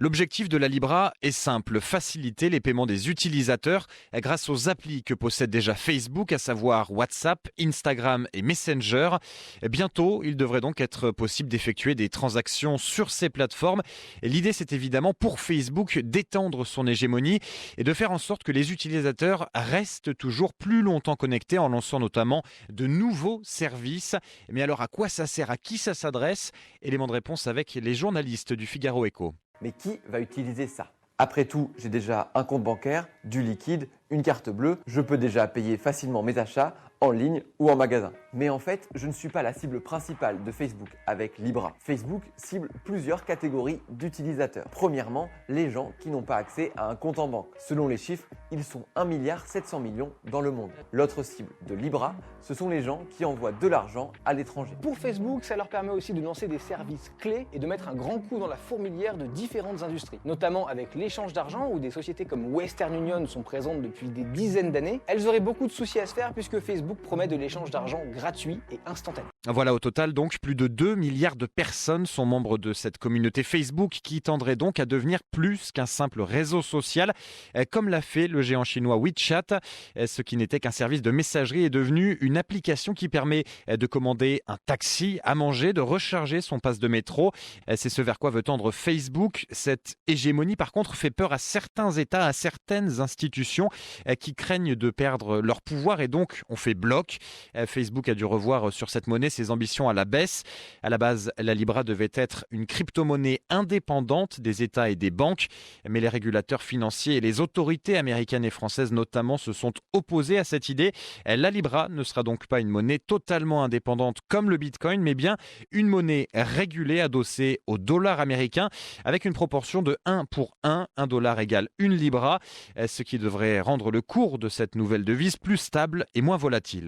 L'objectif de la Libra est simple, faciliter les paiements des utilisateurs grâce aux applis que possède déjà Facebook, à savoir WhatsApp, Instagram et Messenger. Bientôt, il devrait donc être possible d'effectuer des transactions sur ces plateformes. Et l'idée, c'est évidemment pour Facebook d'étendre son hégémonie et de faire en sorte que les utilisateurs restent toujours plus longtemps connectés en lançant notamment de nouveaux services. Mais alors, à quoi ça sert? À qui ça s'adresse? Élément de réponse avec les journalistes du Figaro Écho. Mais qui va utiliser ça? Après tout, j'ai déjà un compte bancaire, du liquide, une carte bleue, je peux déjà payer facilement mes achats en ligne ou en magasin. Mais en fait, je ne suis pas la cible principale de Facebook avec Libra. Facebook cible plusieurs catégories d'utilisateurs. Premièrement, les gens qui n'ont pas accès à un compte en banque. Selon les chiffres, ils sont 1,7 milliard dans le monde. L'autre cible de Libra, ce sont les gens qui envoient de l'argent à l'étranger. Pour Facebook, ça leur permet aussi de lancer des services clés et de mettre un grand coup dans la fourmilière de différentes industries, notamment avec l'échange d'argent où des sociétés comme Western Union sont présentes depuis des dizaines d'années. Elles auraient beaucoup de soucis à se faire puisque Facebook promet de l'échange d'argent gratuit et instantané. Voilà, au total, donc, plus de 2 milliards de personnes sont membres de cette communauté Facebook qui tendrait donc à devenir plus qu'un simple réseau social, comme l'a fait le géant chinois WeChat. Ce qui n'était qu'un service de messagerie est devenu une application qui permet de commander un taxi, à manger, de recharger son pass de métro. C'est ce vers quoi veut tendre Facebook. Cette hégémonie, par contre, fait peur à certains États, à certaines institutions qui craignent de perdre leur pouvoir et donc on fait bloc. Facebook a dû revoir sur cette monnaie ses ambitions à la baisse. À la base, la Libra devait être une crypto-monnaie indépendante des États et des banques, mais les régulateurs financiers et les autorités américaines et françaises notamment se sont opposés à cette idée. La Libra ne sera donc pas une monnaie totalement indépendante comme le Bitcoin, mais bien une monnaie régulée adossée au dollar américain avec une proportion de 1 pour 1, 1 dollar égale une Libra, ce qui devrait rendre le cours de cette nouvelle devise plus stable et moins volatile.